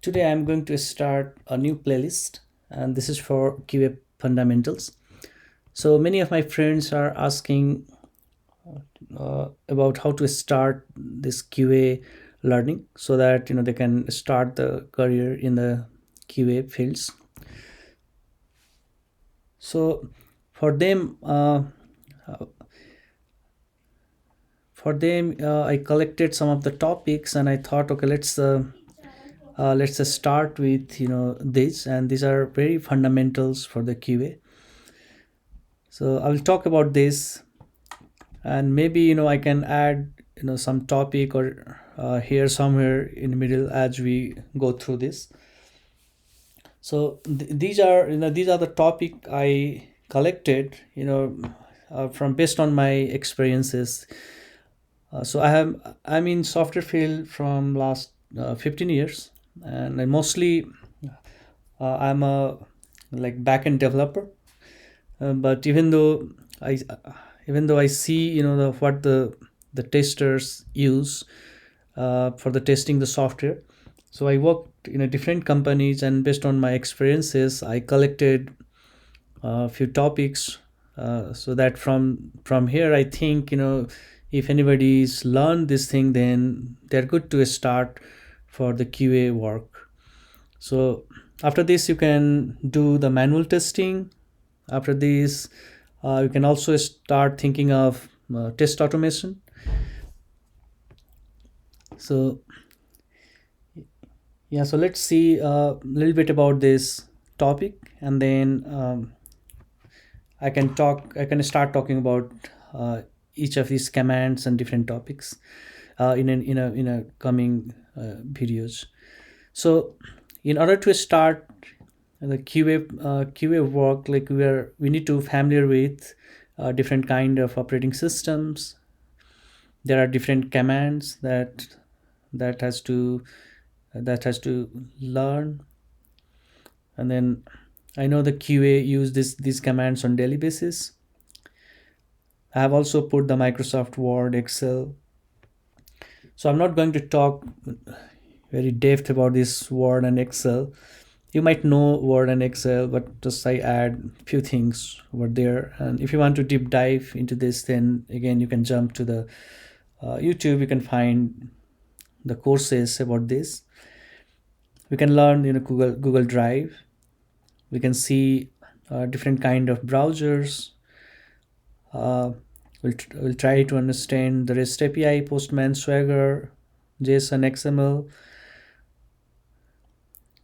Today I'm going to start a new playlist, and this is for QA fundamentals. So many of my friends are asking about how to start this QA learning so that they can start the career in the QA fields. So for them, I collected some of the topics, and I thought, okay, let's just start with this, and these are very fundamentals for the QA. So I will talk about this, and maybe I can add some topic or here somewhere in the middle as we go through this. So these are the topic I collected from based on my experiences. So I'm in software field from last 15 years, and I mostly I'm a like backend developer. But even though I see what the testers use for the testing the software, so I worked in a different companies, and based on my experiences I collected a few topics, so that from here I think if anybody's learned this thing, then they're good to start for the QA work. So after this you can do the manual testing. After this you can also start thinking of test automation. So yeah, so let's see a little bit about this topic, and then I can start talking about each of these commands and different topics in a coming videos. So in order to start the QA work, like we need to familiar with different kind of operating systems. There are different commands that has to that has to learn, and then I know the QA use these commands on daily basis. I have also put the Microsoft Word, Excel. So I'm not going to talk very depth about this Word and Excel. You might know Word and Excel, but just I add few things over there. And if you want to deep dive into this, then again you can jump to the YouTube. You can find the courses about this. We can learn Google Drive. We can see different kind of browsers. We'll try to understand the REST API, Postman, Swagger, JSON, XML.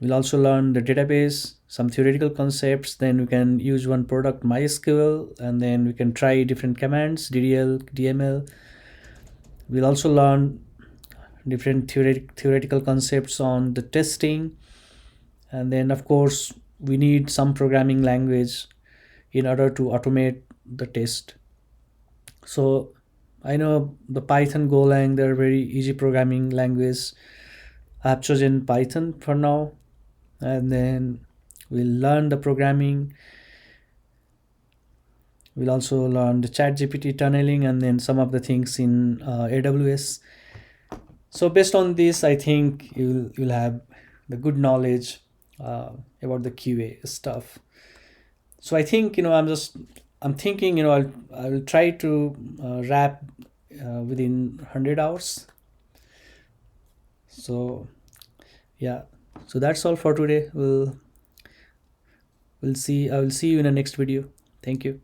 We'll also learn the database, some theoretical concepts. Then we can use one product, MySQL, and then we can try different commands, DDL, DML. We'll also learn different theoretical concepts on the testing, and then of course we need some programming language in order to automate the test. So I know the Python, Golang, they're very easy programming language. I've chosen Python for now, and then we'll learn the programming. We'll also learn the ChatGPT tunneling, and then some of the things in AWS. So based on this, I think you'll have the good knowledge about the QA stuff. So I think I'm thinking I'll try to wrap within 100 hours. So yeah, so that's all for today. I will see you in the next video. Thank you.